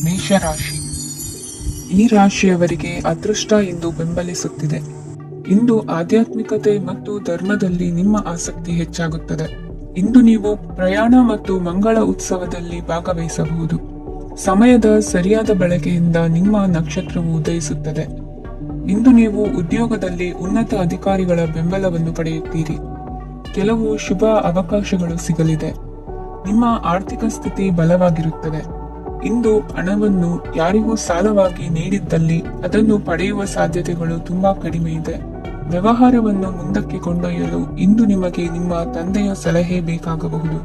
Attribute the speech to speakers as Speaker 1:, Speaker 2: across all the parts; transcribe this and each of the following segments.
Speaker 1: ಮೇಷರಾಶಿ. ಈ ರಾಶಿಯವರಿಗೆ ಅದೃಷ್ಟ ಇಂದು ಬೆಂಬಲಿಸುತ್ತಿದೆ. ಇಂದು ಆಧ್ಯಾತ್ಮಿಕತೆ ಮತ್ತು ಧರ್ಮದಲ್ಲಿ ನಿಮ್ಮ ಆಸಕ್ತಿ ಹೆಚ್ಚಾಗುತ್ತದೆ. ಇಂದು ನೀವು ಪ್ರಯಾಣ ಮತ್ತು ಮಂಗಳ ಉತ್ಸವದಲ್ಲಿ ಭಾಗವಹಿಸಬಹುದು. ಸಮಯದ ಸರಿಯಾದ ಬಳಕೆಯಿಂದ ನಿಮ್ಮ ನಕ್ಷತ್ರವು ಉದಯಿಸುತ್ತದೆ. ಇಂದು ನೀವು ಉದ್ಯೋಗದಲ್ಲಿ ಉನ್ನತ ಅಧಿಕಾರಿಗಳ ಬೆಂಬಲವನ್ನು ಪಡೆಯುತ್ತೀರಿ. ಕೆಲವು ಶುಭ ಅವಕಾಶಗಳು ಸಿಗಲಿದೆ. ನಿಮ್ಮ ಆರ್ಥಿಕ ಸ್ಥಿತಿ ಬಲವಾಗಿರುತ್ತದೆ. ಇಂದು ಹಣವನ್ನು ಯಾರಿಗೂ ಸಾಲವಾಗಿ ನೀಡಿದ್ದಲ್ಲಿ ಅದನ್ನು ಪಡೆಯುವ ಸಾಧ್ಯತೆಗಳು ತುಂಬಾ ಕಡಿಮೆ ಇದೆ. ವ್ಯವಹಾರವನ್ನು ಮುಂದಕ್ಕೆ ಕೊಂಡೊಯ್ಯಲು ಇಂದು ನಿಮಗೆ ನಿಮ್ಮ ತಂದೆಯ ಸಲಹೆ ಬೇಕಾಗಬಹುದು.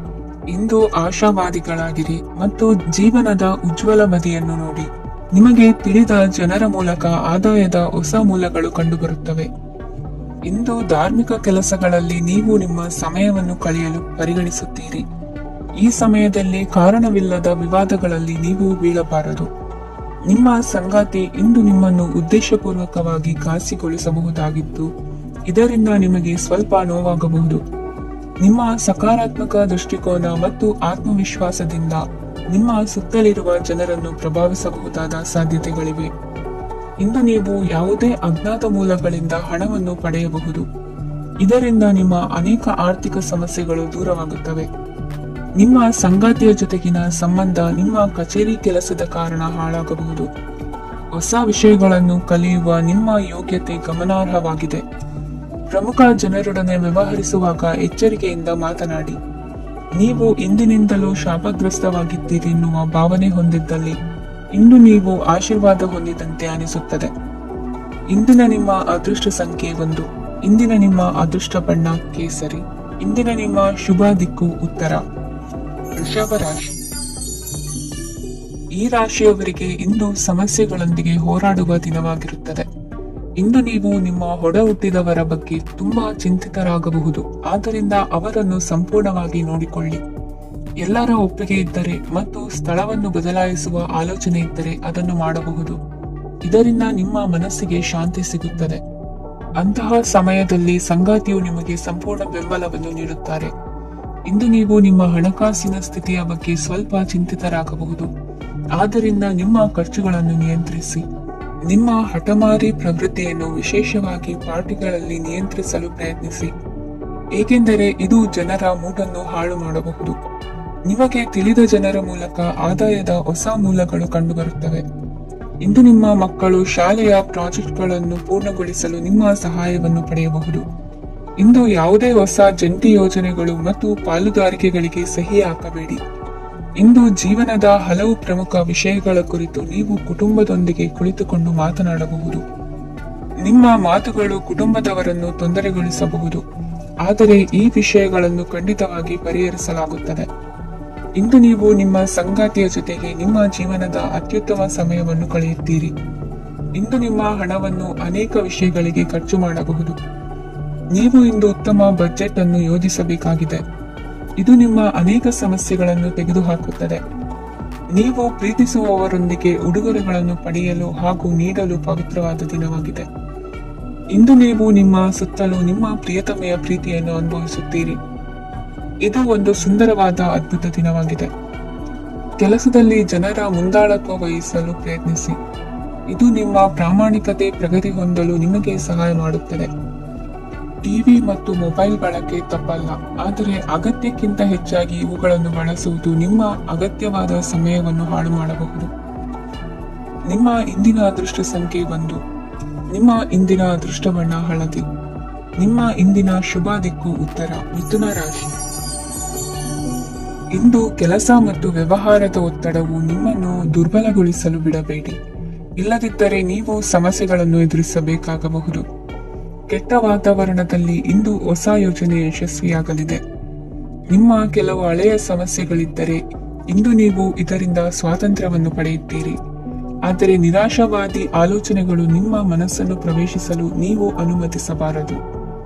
Speaker 1: ಇಂದು ಆಶಾವಾದಿಗಳಾಗಿರಿ ಮತ್ತು ಜೀವನದ ಉಜ್ವಲ ಬದಿಯನ್ನು ನೋಡಿ. ನಿಮಗೆ ತಿಳಿದ ಜನರ ಮೂಲಕ ಆದಾಯದ ಹೊಸ ಮೂಲಗಳು ಕಂಡುಬರುತ್ತವೆ. ಇಂದು ಧಾರ್ಮಿಕ ಕೆಲಸಗಳಲ್ಲಿ ನೀವು ನಿಮ್ಮ ಸಮಯವನ್ನು ಕಳೆಯಲು ಪರಿಗಣಿಸುತ್ತೀರಿ. ಈ ಸಮಯದಲ್ಲಿ ಕಾರಣವಿಲ್ಲದ ವಿವಾದಗಳಲ್ಲಿ ನೀವು ಬೀಳಬಾರದು. ನಿಮ್ಮ ಸಂಗಾತಿ ಇಂದು ನಿಮ್ಮನ್ನು ಉದ್ದೇಶಪೂರ್ವಕವಾಗಿ ಘಾಸಿಗೊಳಿಸಬಹುದಾಗಿದ್ದು, ಇದರಿಂದ ನಿಮಗೆ ಸ್ವಲ್ಪ ನೋವಾಗಬಹುದು. ನಿಮ್ಮ ಸಕಾರಾತ್ಮಕ ದೃಷ್ಟಿಕೋನ ಮತ್ತು ಆತ್ಮವಿಶ್ವಾಸದಿಂದ ನಿಮ್ಮ ಸುತ್ತಲಿರುವ ಜನರನ್ನು ಪ್ರಭಾವಿಸಬಹುದಾದ ಸಾಧ್ಯತೆಗಳಿವೆ. ಇಂದು ನೀವು ಯಾವುದೇ ಅಜ್ಞಾತ ಮೂಲಗಳಿಂದ ಹಣವನ್ನು ಪಡೆಯಬಹುದು. ಇದರಿಂದ ನಿಮ್ಮ ಅನೇಕ ಆರ್ಥಿಕ ಸಮಸ್ಯೆಗಳು ದೂರವಾಗುತ್ತವೆ. ನಿಮ್ಮ ಸಂಗಾತಿಯ ಜೊತೆಗಿನ ಸಂಬಂಧ ನಿಮ್ಮ ಕಚೇರಿ ಕೆಲಸದ ಕಾರಣ ಹಾಳಾಗಬಹುದು. ಹೊಸ ವಿಷಯಗಳನ್ನು ಕಲಿಯುವ ನಿಮ್ಮ ಯೋಗ್ಯತೆ ಗಮನಾರ್ಹವಾಗಿದೆ. ಪ್ರಮುಖ ಜನರೊಡನೆ ವ್ಯವಹರಿಸುವಾಗ ಎಚ್ಚರಿಕೆಯಿಂದ ಮಾತನಾಡಿ. ನೀವು ಇಂದಿನಿಂದಲೂ ಶಾಪಗ್ರಸ್ತವಾಗಿದ್ದೀರಿ ಎನ್ನುವ ಭಾವನೆ ಹೊಂದಿದ್ದಲ್ಲಿ ಇಂದು ನೀವು ಆಶೀರ್ವಾದ ಹೊಂದಿದಂತೆ ಅನಿಸುತ್ತದೆ. ಇಂದಿನ ನಿಮ್ಮ ಅದೃಷ್ಟ ಸಂಖ್ಯೆ 1. ಇಂದಿನ ನಿಮ್ಮ ಅದೃಷ್ಟ ಬಣ್ಣ ಕೇಸರಿ. ಇಂದಿನ ನಿಮ್ಮ ಶುಭ ದಿಕ್ಕು ಉತ್ತರ. ವೃಷಭ ರಾಶಿ. ಈ ರಾಶಿಯವರಿಗೆ ಇಂದು ಸಮಸ್ಯೆಗಳೊಂದಿಗೆ ಹೋರಾಡುವ ದಿನವಾಗಿರುತ್ತದೆ. ಇಂದು ನೀವು ನಿಮ್ಮ ಒಡ ಹುಟ್ಟಿದವರ ಬಗ್ಗೆ ತುಂಬಾ ಚಿಂತಿತರಾಗಬಹುದು. ಆದ್ದರಿಂದ ಅವರನ್ನು ಸಂಪೂರ್ಣವಾಗಿ ನೋಡಿಕೊಳ್ಳಿ. ಎಲ್ಲರ ಒಪ್ಪಿಗೆ ಇದ್ದರೆ ಮತ್ತು ಸ್ಥಳವನ್ನು ಬದಲಾಯಿಸುವ ಆಲೋಚನೆ ಇದ್ದರೆ ಅದನ್ನು ಮಾಡಬಹುದು. ಇದರಿಂದ ನಿಮ್ಮ ಮನಸ್ಸಿಗೆ ಶಾಂತಿ ಸಿಗುತ್ತದೆ. ಅಂತಹ ಸಮಯದಲ್ಲಿ ಸಂಗಾತಿಯು ನಿಮಗೆ ಸಂಪೂರ್ಣ ಬೆಂಬಲವನ್ನು ನೀಡುತ್ತಾರೆ. ಇಂದು ನೀವು ನಿಮ್ಮ ಹಣಕಾಸಿನ ಸ್ಥಿತಿಯ ಬಗ್ಗೆ ಸ್ವಲ್ಪ ಚಿಂತಿತರಾಗಬಹುದು. ಆದ್ದರಿಂದ ನಿಮ್ಮ ಖರ್ಚುಗಳನ್ನು ನಿಯಂತ್ರಿಸಿ. ನಿಮ್ಮ ಹಠಮಾರಿ ಪ್ರವೃತ್ತಿಯನ್ನು ವಿಶೇಷವಾಗಿ ಪಾರ್ಟಿಗಳಲ್ಲಿ ನಿಯಂತ್ರಿಸಲು ಪ್ರಯತ್ನಿಸಿ, ಏಕೆಂದರೆ ಇದು ಜನರ ಮೂಡನ್ನು ಹಾಳು ಮಾಡಬಹುದು. ನಿಮಗೆ ತಿಳಿದ ಜನರ ಮೂಲಕ ಆದಾಯದ ಹೊಸ ಮೂಲಗಳು ಕಂಡುಬರುತ್ತವೆ. ಇಂದು ನಿಮ್ಮ ಮಕ್ಕಳು ಶಾಲೆಯ ಪ್ರಾಜೆಕ್ಟ್ಗಳನ್ನು ಪೂರ್ಣಗೊಳಿಸಲು ನಿಮ್ಮ ಸಹಾಯವನ್ನು ಪಡೆಯಬಹುದು. ಇಂದು ಯಾವುದೇ ಹೊಸ ಜಂಟಿ ಯೋಜನೆಗಳು ಮತ್ತು ಪಾಲುದಾರಿಕೆಗಳಿಗೆ ಸಹಿ ಹಾಕಬೇಡಿ. ಇಂದು ಜೀವನದ ಹಲವು ಪ್ರಮುಖ ವಿಷಯಗಳ ಕುರಿತು ನೀವು ಕುಟುಂಬದೊಂದಿಗೆ ಕುಳಿತುಕೊಂಡು ಮಾತನಾಡಬಹುದು. ನಿಮ್ಮ ಮಾತುಗಳು ಕುಟುಂಬದವರನ್ನು ತೊಂದರೆಗೊಳಿಸಬಹುದು, ಆದರೆ ಈ ವಿಷಯಗಳನ್ನು ಖಂಡಿತವಾಗಿ ಪರಿಹರಿಸಲಾಗುತ್ತದೆ. ಇಂದು ನೀವು ನಿಮ್ಮ ಸಂಗಾತಿಯ ಜೊತೆಗೆ ನಿಮ್ಮ ಜೀವನದ ಅತ್ಯುತ್ತಮ ಸಮಯವನ್ನು ಕಳೆಯುತ್ತೀರಿ. ಇಂದು ನಿಮ್ಮ ಹಣವನ್ನು ಅನೇಕ ವಿಷಯಗಳಿಗೆ ಖರ್ಚು ಮಾಡಬಹುದು. ನೀವು ಇಂದು ಉತ್ತಮ ಬಜೆಟ್ ಅನ್ನು ಯೋಜಿಸಬೇಕಾಗಿದೆ. ಇದು ನಿಮ್ಮ ಅನೇಕ ಸಮಸ್ಯೆಗಳನ್ನು ತೆಗೆದುಹಾಕುತ್ತದೆ. ನೀವು ಪ್ರೀತಿಸುವವರೊಂದಿಗೆ ಉಡುಗೊರೆಗಳನ್ನು ಪಡೆಯಲು ಹಾಗೂ ನೀಡಲು ಪವಿತ್ರವಾದ ದಿನವಾಗಿದೆ. ಇಂದು ನೀವು ನಿಮ್ಮ ಸುತ್ತಲೂ ನಿಮ್ಮ ಪ್ರಿಯತಮೆಯ ಪ್ರೀತಿಯನ್ನು ಅನುಭವಿಸುತ್ತೀರಿ. ಇದು ಒಂದು ಸುಂದರವಾದ ಅದ್ಭುತ ದಿನವಾಗಿದೆ. ಕೆಲಸದಲ್ಲಿ ಜನರ ಮುಂದಾಳತ್ವ ವಹಿಸಲು ಪ್ರಯತ್ನಿಸಿ. ಇದು ನಿಮ್ಮ ಪ್ರಾಮಾಣಿಕತೆ ಪ್ರಗತಿ ಹೊಂದಲು ನಿಮಗೆ ಸಹಾಯ ಮಾಡುತ್ತದೆ. ಟಿವಿ ಮತ್ತು ಮೊಬೈಲ್ ಬಳಕೆ ತಪ್ಪಲ್ಲ, ಆದರೆ ಅಗತ್ಯಕ್ಕಿಂತ ಹೆಚ್ಚಾಗಿ ಇವುಗಳನ್ನು ಬಳಸುವುದು ನಿಮ್ಮ ಅಗತ್ಯವಾದ ಸಮಯವನ್ನು ಹಾಳು ಮಾಡಬಹುದು. ನಿಮ್ಮ ಇಂದಿನ ಅದೃಷ್ಟ ಸಂಖ್ಯೆ 1. ನಿಮ್ಮ ಇಂದಿನ ಅದೃಷ್ಟ ಬಣ್ಣ ಹಳದಿ. ನಿಮ್ಮ ಇಂದಿನ ಶುಭ ದಿಕ್ಕು ಉತ್ತರ. ಮಿಥುನ ರಾಶಿ. ಇಂದು ಕೆಲಸ ಮತ್ತು ವ್ಯವಹಾರದ ಒತ್ತಡವು ನಿಮ್ಮನ್ನು ದುರ್ಬಲಗೊಳಿಸಲು ಬಿಡಬೇಡಿ. ಇಲ್ಲದಿದ್ದರೆ ನೀವು ಸಮಸ್ಯೆಗಳನ್ನು ಎದುರಿಸಬೇಕಾಗಬಹುದು. ಕೆಟ್ಟ ವಾತಾವರಣದಲ್ಲಿ ಇಂದು ಹೊಸ ಯೋಜನೆ ಯಶಸ್ವಿಯಾಗಲಿದೆ. ನಿಮ್ಮ ಕೆಲವು ಹಳೆಯ ಸಮಸ್ಯೆಗಳಿದ್ದರೆ ಇಂದು ನೀವು ಇದರಿಂದ ಸ್ವಾತಂತ್ರ್ಯವನ್ನು ಪಡೆಯುತ್ತೀರಿ. ಆದರೆ ನಿರಾಶಾವಾದಿ ಆಲೋಚನೆಗಳು ನಿಮ್ಮ ಮನಸ್ಸನ್ನು ಪ್ರವೇಶಿಸಲು ನೀವು ಅನುಮತಿಸಬಾರದು.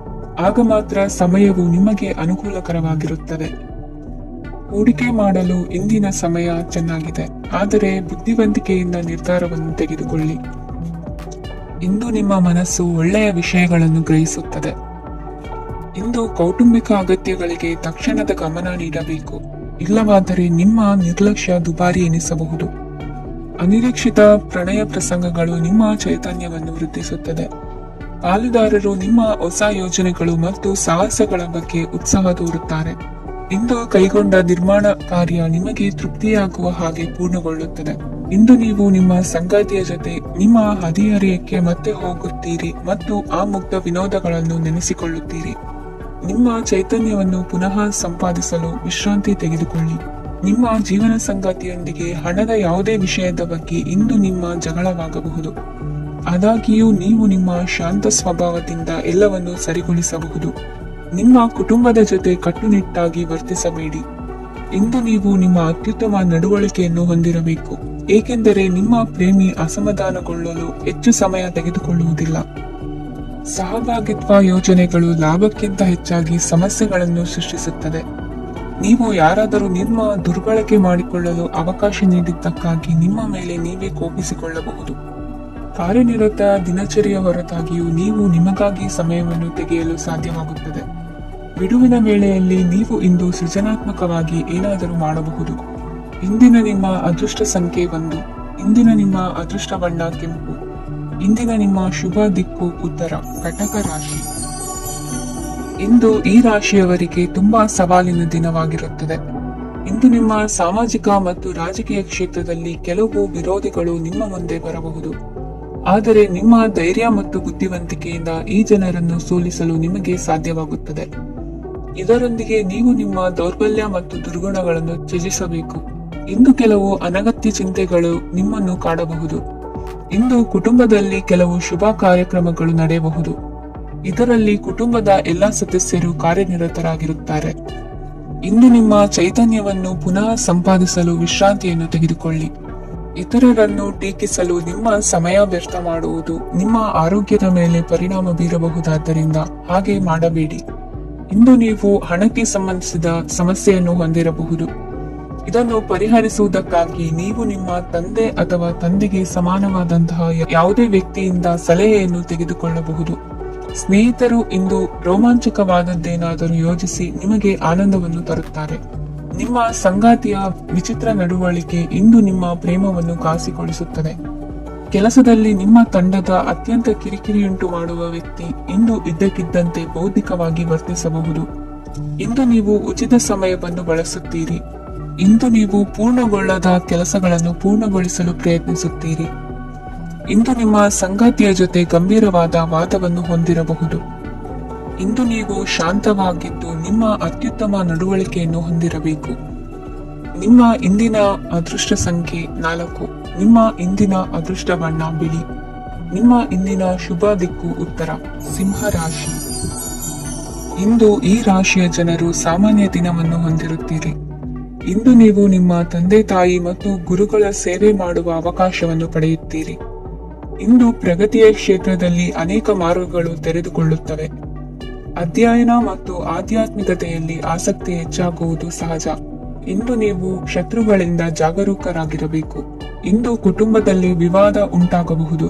Speaker 1: ಆಗ ಮಾತ್ರ ಸಮಯವು ನಿಮಗೆ ಅನುಕೂಲಕರವಾಗಿರುತ್ತದೆ. ಹೂಡಿಕೆ ಮಾಡಲು ಇಂದಿನ ಸಮಯ ಚೆನ್ನಾಗಿದೆ, ಆದರೆ ಬುದ್ಧಿವಂತಿಕೆಯಿಂದ ನಿರ್ಧಾರವನ್ನು ತೆಗೆದುಕೊಳ್ಳಿ. ಇಂದು ನಿಮ್ಮ ಮನಸ್ಸು ಒಳ್ಳೆಯ ವಿಷಯಗಳನ್ನು ಗ್ರಹಿಸುತ್ತದೆ. ಇಂದು ಕೌಟುಂಬಿಕ ಅಗತ್ಯಗಳಿಗೆ ತಕ್ಷಣದ ಗಮನ ನೀಡಬೇಕು. ಇಲ್ಲವಾದರೆ ನಿಮ್ಮ ನಿರ್ಲಕ್ಷ್ಯ ದುಬಾರಿ ಎನಿಸಬಹುದು. ಅನಿರೀಕ್ಷಿತ ಪ್ರಣಯ ಪ್ರಸಂಗಗಳು ನಿಮ್ಮ ಚೈತನ್ಯವನ್ನು ವೃದ್ಧಿಸುತ್ತದೆ. ಪಾಲುದಾರರು ನಿಮ್ಮ ಹೊಸ ಯೋಜನೆಗಳು ಮತ್ತು ಸಾಹಸಗಳ ಬಗ್ಗೆ ಉತ್ಸಾಹ ತೋರುತ್ತಾರೆ. ಇಂದು ಕೈಗೊಂಡ ನಿರ್ಮಾಣ ಕಾರ್ಯ ನಿಮಗೆ ತೃಪ್ತಿಯಾಗುವ ಹಾಗೆ ಪೂರ್ಣಗೊಳ್ಳುತ್ತದೆ. ಇಂದು ನೀವು ನಿಮ್ಮ ಸಂಗಾತಿಯ ಜೊತೆ ನಿಮ್ಮ ಹದಿಹರೆಯಕ್ಕೆ ಮತ್ತೆ ಹೋಗುತ್ತೀರಿ ಮತ್ತು ಆ ಮುಗ್ಧ ವಿನೋದಗಳನ್ನು ನೆನೆಸಿಕೊಳ್ಳುತ್ತೀರಿ. ನಿಮ್ಮ ಚೈತನ್ಯವನ್ನು ಪುನಃ ಸಂಪಾದಿಸಲು ವಿಶ್ರಾಂತಿ ತೆಗೆದುಕೊಳ್ಳಿ. ನಿಮ್ಮ ಜೀವನ ಸಂಗಾತಿಯೊಂದಿಗೆ ಹಣದ ಯಾವುದೇ ವಿಷಯದ ಬಗ್ಗೆ ಇಂದು ನಿಮ್ಮ ಜಗಳವಾಗಬಹುದು. ಆದಾಗ್ಯೂ ನೀವು ನಿಮ್ಮ ಶಾಂತ ಸ್ವಭಾವದಿಂದ ಎಲ್ಲವನ್ನು ಸರಿಗೊಳಿಸಬಹುದು. ನಿಮ್ಮ ಕುಟುಂಬದ ಜೊತೆ ಕಟ್ಟುನಿಟ್ಟಾಗಿ ವರ್ತಿಸಬೇಡಿ. ಇಂದು ನೀವು ನಿಮ್ಮ ಅತ್ಯುತ್ತಮ ನಡವಳಿಕೆಯನ್ನು ಹೊಂದಿರಬೇಕು, ಏಕೆಂದರೆ ನಿಮ್ಮ ಪ್ರೇಮಿ ಅಸಮಾಧಾನಗೊಳ್ಳಲು ಹೆಚ್ಚು ಸಮಯ ತೆಗೆದುಕೊಳ್ಳುವುದಿಲ್ಲ. ಸಹಭಾಗಿತ್ವ ಯೋಜನೆಗಳು ಲಾಭಕ್ಕಿಂತ ಹೆಚ್ಚಾಗಿ ಸಮಸ್ಯೆಗಳನ್ನು ಸೃಷ್ಟಿಸುತ್ತದೆ. ನೀವು ಯಾರಾದರೂ ನಿಮ್ಮ ದುರ್ಬಳಕೆ ಮಾಡಿಕೊಳ್ಳಲು ಅವಕಾಶ ನೀಡಿದ್ದಕ್ಕಾಗಿ ನಿಮ್ಮ ಮೇಲೆ ನೀವೇ ಕೋಪಿಸಿಕೊಳ್ಳಬಹುದು. ಕಾರ್ಯನಿರತ ದಿನಚರಿಯ ಹೊರತಾಗಿಯೂ ನೀವು ನಿಮಗಾಗಿ ಸಮಯವನ್ನು ತೆಗೆಯಲು ಸಾಧ್ಯವಾಗುತ್ತದೆ. ಬಿಡುವಿನ ವೇಳೆಯಲ್ಲಿ ನೀವು ಇಂದು ಸೃಜನಾತ್ಮಕವಾಗಿ ಏನಾದರೂ ಮಾಡಬಹುದು. ಇಂದಿನ ನಿಮ್ಮ ಅದೃಷ್ಟ ಸಂಖ್ಯೆ 1. ಇಂದಿನ ನಿಮ್ಮ ಅದೃಷ್ಟ ಬಣ್ಣ ಕೆಂಪು. ಇಂದಿನ ನಿಮ್ಮ ಶುಭ ದಿಕ್ಕು ಉತ್ತರ, ಕಟಕ ರಾಶಿ. ಇಂದು ಈ ರಾಶಿಯವರಿಗೆ ತುಂಬಾ ಸವಾಲಿನ ದಿನವಾಗಿರುತ್ತದೆ. ಇಂದು ನಿಮ್ಮ ಸಾಮಾಜಿಕ ಮತ್ತು ರಾಜಕೀಯ ಕ್ಷೇತ್ರದಲ್ಲಿ ಕೆಲವು ವಿರೋಧಿಗಳು ನಿಮ್ಮ ಮುಂದೆ ಬರಬಹುದು. ಆದರೆ ನಿಮ್ಮ ಧೈರ್ಯ ಮತ್ತು ಬುದ್ಧಿವಂತಿಕೆಯಿಂದ ಈ ಜನರನ್ನು ಸೋಲಿಸಲು ನಿಮಗೆ ಸಾಧ್ಯವಾಗುತ್ತದೆ. ಇದರೊಂದಿಗೆ ನೀವು ನಿಮ್ಮ ದೌರ್ಬಲ್ಯ ಮತ್ತು ದುರ್ಗುಣಗಳನ್ನು ತ್ಯಜಿಸಬೇಕು. ಇಂದು ಕೆಲವು ಅನಗತ್ಯ ಚಿಂತೆಗಳು ನಿಮ್ಮನ್ನು ಕಾಡಬಹುದು. ಇಂದು ಕುಟುಂಬದಲ್ಲಿ ಕೆಲವು ಶುಭ ಕಾರ್ಯಕ್ರಮಗಳು ನಡೆಯಬಹುದು. ಇದರಲ್ಲಿ ಕುಟುಂಬದ ಎಲ್ಲಾ ಸದಸ್ಯರು ಕಾರ್ಯನಿರತರಾಗಿರುತ್ತಾರೆ. ಇಂದು ನಿಮ್ಮ ಚೈತನ್ಯವನ್ನು ಪುನಃ ಸಂಪಾದಿಸಲು ವಿಶ್ರಾಂತಿಯನ್ನು ತೆಗೆದುಕೊಳ್ಳಿ. ಇತರರನ್ನು ಟೀಕಿಸಲು ನಿಮ್ಮ ಸಮಯ ವ್ಯರ್ಥ ಮಾಡುವುದು ನಿಮ್ಮ ಆರೋಗ್ಯದ ಮೇಲೆ ಪರಿಣಾಮ ಬೀರಬಹುದಾದ್ದರಿಂದ ಹಾಗೆ ಮಾಡಬೇಡಿ. ಇಂದು ನೀವು ಹಣಕ್ಕೆ ಸಂಬಂಧಿಸಿದ ಸಮಸ್ಯೆಯನ್ನು ಹೊಂದಿರಬಹುದು. ಇದನ್ನು ಪರಿಹರಿಸುವುದಕ್ಕಾಗಿ ನೀವು ನಿಮ್ಮ ತಂದೆ ಅಥವಾ ತಂದೆಗೆ ಸಮಾನವಾದಂತಹ ಯಾವುದೇ ವ್ಯಕ್ತಿಯಿಂದ ಸಲಹೆಯನ್ನು ತೆಗೆದುಕೊಳ್ಳಬಹುದು. ಸ್ನೇಹಿತರು ಇಂದು ರೋಮಾಂಚಕವಾದದ್ದೇನಾದರೂ ಯೋಜಿಸಿ ನಿಮಗೆ ಆನಂದವನ್ನು ತರುತ್ತಾರೆ. ನಿಮ್ಮ ಸಂಗಾತಿಯ ವಿಚಿತ್ರ ನಡವಳಿಕೆ ಇಂದು ನಿಮ್ಮ ಪ್ರೇಮವನ್ನು ಘಾಸಿಗೊಳಿಸುತ್ತದೆ. ಕೆಲಸದಲ್ಲಿ ನಿಮ್ಮ ತಂಡದ ಅತ್ಯಂತ ಕಿರಿಕಿರಿಯುಂಟು ಮಾಡುವ ವ್ಯಕ್ತಿ ಇಂದು ಇದ್ದಕ್ಕಿದ್ದಂತೆ ಬೌದ್ಧಿಕವಾಗಿ ವರ್ತಿಸಬಹುದು. ಇಂದು ನೀವು ಉಚಿತ ಸಮಯವನ್ನು ಬಳಸುತ್ತೀರಿ. ಇಂದು ನೀವು ಪೂರ್ಣಗೊಳ್ಳದ ಕೆಲಸಗಳನ್ನು ಪೂರ್ಣಗೊಳಿಸಲು ಪ್ರಯತ್ನಿಸುತ್ತೀರಿ. ಇಂದು ನಿಮ್ಮ ಸಂಗಾತಿಯ ಜೊತೆ ಗಂಭೀರವಾದ ವಾದವನ್ನು ಹೊಂದಿರಬಹುದು. ಇಂದು ನೀವು ಶಾಂತವಾಗಿದ್ದು ನಿಮ್ಮ ಅತ್ಯುತ್ತಮ ನಡವಳಿಕೆಯನ್ನು ಹೊಂದಿರಬೇಕು. ನಿಮ್ಮ ಇಂದಿನ ಅದೃಷ್ಟ ಸಂಖ್ಯೆ 4. ನಿಮ್ಮ ಇಂದಿನ ಅದೃಷ್ಟ ಬಣ್ಣ ಬಿಳಿ. ನಿಮ್ಮ ಇಂದಿನ ಶುಭ ದಿಕ್ಕು ಉತ್ತರ, ಸಿಂಹ ರಾಶಿ. ಇಂದು ಈ ರಾಶಿಯ ಜನರು ಸಾಮಾನ್ಯ ದಿನವನ್ನು ಹೊಂದಿರುತ್ತೀರಿ. ಇಂದು ನೀವು ನಿಮ್ಮ ತಂದೆ ತಾಯಿ ಮತ್ತು ಗುರುಗಳ ಸೇವೆ ಮಾಡುವ ಅವಕಾಶವನ್ನು ಪಡೆಯುತ್ತೀರಿ. ಇಂದು ಪ್ರಗತಿಯ ಕ್ಷೇತ್ರದಲ್ಲಿ ಅನೇಕ ಮಾರ್ಗಗಳು ತೆರೆದುಕೊಳ್ಳುತ್ತವೆ. ಅಧ್ಯಯನ ಮತ್ತು ಆಧ್ಯಾತ್ಮಿಕತೆಯಲ್ಲಿ ಆಸಕ್ತಿ ಹೆಚ್ಚಾಗುವುದು ಸಹಜ. ಇಂದು ನೀವು ಶತ್ರುಗಳಿಂದ ಜಾಗರೂಕರಾಗಿರಬೇಕು. ಇಂದು ಕುಟುಂಬದಲ್ಲಿ ವಿವಾದ ಉಂಟಾಗಬಹುದು,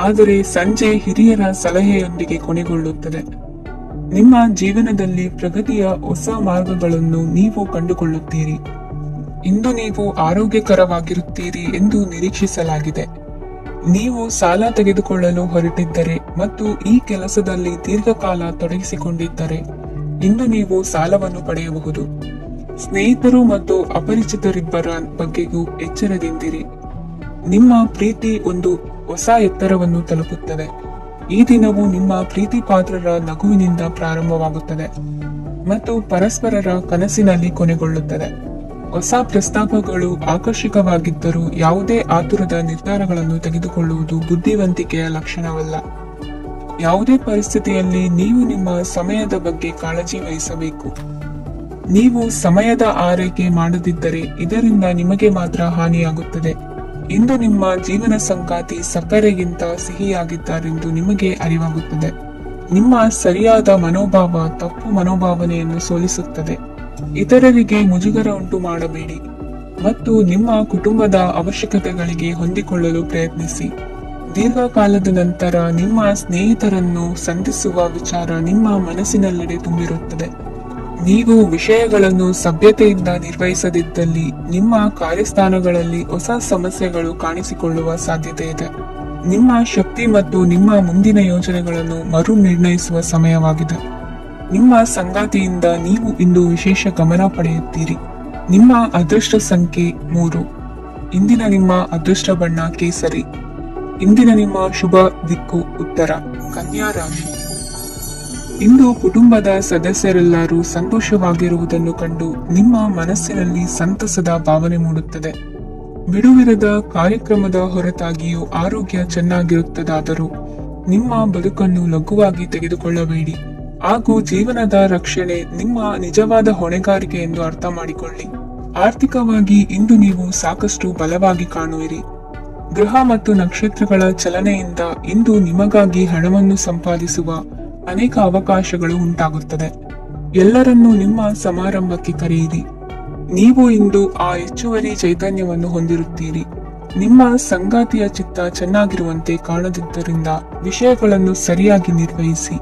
Speaker 1: ಆದರೆ ಸಂಜೆ ಹಿರಿಯರ ಸಲಹೆಯೊಂದಿಗೆ ಕೊನೆಗೊಳ್ಳುತ್ತದೆ. ನಿಮ್ಮ ಜೀವನದಲ್ಲಿ ಪ್ರಗತಿಯ ಹೊಸ ಮಾರ್ಗಗಳನ್ನು ನೀವು ಕಂಡುಕೊಳ್ಳುತ್ತೀರಿ. ಇಂದು ನೀವು ಆರೋಗ್ಯಕರವಾಗಿರುತ್ತೀರಿ ಎಂದು ನಿರೀಕ್ಷಿಸಲಾಗಿದೆ. ನೀವು ಸಾಲ ತೆಗೆದುಕೊಳ್ಳಲು ಹೊರಟಿದ್ದರೆ ಮತ್ತು ಈ ಕೆಲಸದಲ್ಲಿ ದೀರ್ಘಕಾಲ ತೊಡಗಿಸಿಕೊಂಡಿದ್ದರೆ ಇಂದು ನೀವು ಸಾಲವನ್ನು ಪಡೆಯಬಹುದು. ಸ್ನೇಹಿತರು ಮತ್ತು ಅಪರಿಚಿತರಿಬ್ಬರ ಬಗ್ಗೆಗೂ ಎಚ್ಚರದಿಂದಿರಿ. ನಿಮ್ಮ ಪ್ರೀತಿ ಒಂದು ಹೊಸ ಎತ್ತರವನ್ನು ತಲುಪುತ್ತದೆ. ಈ ದಿನವು ನಿಮ್ಮ ಪ್ರೀತಿ ಪಾತ್ರರ ನಗುವಿನಿಂದ ಪ್ರಾರಂಭವಾಗುತ್ತದೆ ಮತ್ತು ಪರಸ್ಪರರ ಕನಸಿನಲ್ಲಿ ಕೊನೆಗೊಳ್ಳುತ್ತದೆ. ಹೊಸ ಪ್ರಸ್ತಾಪಗಳು ಆಕರ್ಷಕವಾಗಿದ್ದರೂ ಯಾವುದೇ ಆತುರದ ನಿರ್ಧಾರಗಳನ್ನು ತೆಗೆದುಕೊಳ್ಳುವುದು ಬುದ್ಧಿವಂತಿಕೆಯ ಲಕ್ಷಣವಲ್ಲ. ಯಾವುದೇ ಪರಿಸ್ಥಿತಿಯಲ್ಲಿ ನೀವು ನಿಮ್ಮ ಸಮಯದ ಬಗ್ಗೆ ಕಾಳಜಿ ವಹಿಸಬೇಕು. ನೀವು ಸಮಯದ ಆರೈಕೆ ಮಾಡದಿದ್ದರೆ ಇದರಿಂದ ನಿಮಗೆ ಮಾತ್ರ ಹಾನಿಯಾಗುತ್ತದೆ. ಇಂದು ನಿಮ್ಮ ಜೀವನ ಸಂಗಾತಿ ಸಕ್ಕರೆಗಿಂತ ಸಿಹಿಯಾಗಿದ್ದಾರೆಂದು ನಿಮಗೆ ಅರಿವಾಗುತ್ತದೆ. ನಿಮ್ಮ ಸರಿಯಾದ ಮನೋಭಾವ ತಪ್ಪು ಮನೋಭಾವನೆಯನ್ನು ಸೋಲಿಸುತ್ತದೆ. ಇತರರಿಗೆ ಮುಜುಗರ ಉಂಟು ಮಾಡಬೇಡಿ ಮತ್ತು ನಿಮ್ಮ ಕುಟುಂಬದ ಅವಶ್ಯಕತೆಗಳಿಗೆ ಹೊಂದಿಕೊಳ್ಳಲು ಪ್ರಯತ್ನಿಸಿ. ದೀರ್ಘಕಾಲದ ನಂತರ ನಿಮ್ಮ ಸ್ನೇಹಿತರನ್ನು ಸಂಧಿಸುವ ವಿಚಾರ ನಿಮ್ಮ ಮನಸ್ಸಿನೆಲ್ಲೆಡೆ ತುಂಬಿರುತ್ತದೆ. ನೀವು ವಿಷಯಗಳನ್ನು ಸಭ್ಯತೆಯಿಂದ ನಿರ್ವಹಿಸದಿದ್ದಲ್ಲಿ ನಿಮ್ಮ ಕಾರ್ಯಸ್ಥಾನಗಳಲ್ಲಿ ಹೊಸ ಸಮಸ್ಯೆಗಳು ಕಾಣಿಸಿಕೊಳ್ಳುವ ಸಾಧ್ಯತೆ ಇದೆ. ನಿಮ್ಮ ಶಕ್ತಿ ಮತ್ತು ನಿಮ್ಮ ಮುಂದಿನ ಯೋಜನೆಗಳನ್ನು ಮರು ನಿರ್ಣಯಿಸುವ ಸಮಯವಾಗಿದೆ. ನಿಮ್ಮ ಸಂಗಾತಿಯಿಂದ ನೀವು ಇಂದು ವಿಶೇಷ ಗಮನ ಪಡೆಯುತ್ತೀರಿ. ನಿಮ್ಮ ಅದೃಷ್ಟ ಸಂಖ್ಯೆ 3. ಇಂದಿನ ನಿಮ್ಮ ಅದೃಷ್ಟ ಬಣ್ಣ ಕೇಸರಿ. ಇಂದಿನ ನಿಮ್ಮ ಶುಭ ದಿಕ್ಕು ಉತ್ತರ. ಕನ್ಯಾ ರಾಶಿ. ಇಂದು ಕುಟುಂಬದ ಸದಸ್ಯರೆಲ್ಲರೂ ಸಂತೋಷವಾಗಿರುವುದನ್ನು ಕಂಡು ನಿಮ್ಮ ಮನಸ್ಸಿನಲ್ಲಿ ಸಂತಸದ ಭಾವನೆ ಮೂಡುತ್ತದೆ. ಬಿಡುವಿರದ ಕಾರ್ಯಕ್ರಮದ ಹೊರತಾಗಿಯೂ ಆರೋಗ್ಯ ಚೆನ್ನಾಗಿರುತ್ತದಾದರೂ ನಿಮ್ಮ ಬದುಕನ್ನು ಲಘುವಾಗಿ ತೆಗೆದುಕೊಳ್ಳಬೇಡಿ ಹಾಗೂ ಜೀವನದ ರಕ್ಷಣೆ ನಿಮ್ಮ ನಿಜವಾದ ಹೊಣೆಗಾರಿಕೆ ಎಂದು ಅರ್ಥ ಮಾಡಿಕೊಳ್ಳಿ. ಆರ್ಥಿಕವಾಗಿ ಇಂದು ನೀವು ಸಾಕಷ್ಟು ಬಲವಾಗಿ ಕಾಣುವಿರಿ. ಗ್ರಹ ಮತ್ತು ನಕ್ಷತ್ರಗಳ ಚಲನೆಯಿಂದ ಇಂದು ನಿಮಗಾಗಿ ಹಣವನ್ನು ಸಂಪಾದಿಸುವ ಅನೇಕ ಅವಕಾಶಗಳು ಉಂಟಾಗುತ್ತದೆ. ಎಲ್ಲರನ್ನೂ ನಿಮ್ಮ ಸಮಾರಂಭಕ್ಕೆ ಕರೆಯಿರಿ. ನೀವು ಇಂದು ಆ ಹೆಚ್ಚುವರಿ ಚೈತನ್ಯವನ್ನು ಹೊಂದಿರುತ್ತೀರಿ. ನಿಮ್ಮ ಸಂಗಾತಿಯ ಚಿತ್ತ ಚೆನ್ನಾಗಿರುವಂತೆ ಕಾಣದಿದ್ದರಿಂದ ವಿಷಯಗಳನ್ನು ಸರಿಯಾಗಿ ನಿರ್ವಹಿಸಿ.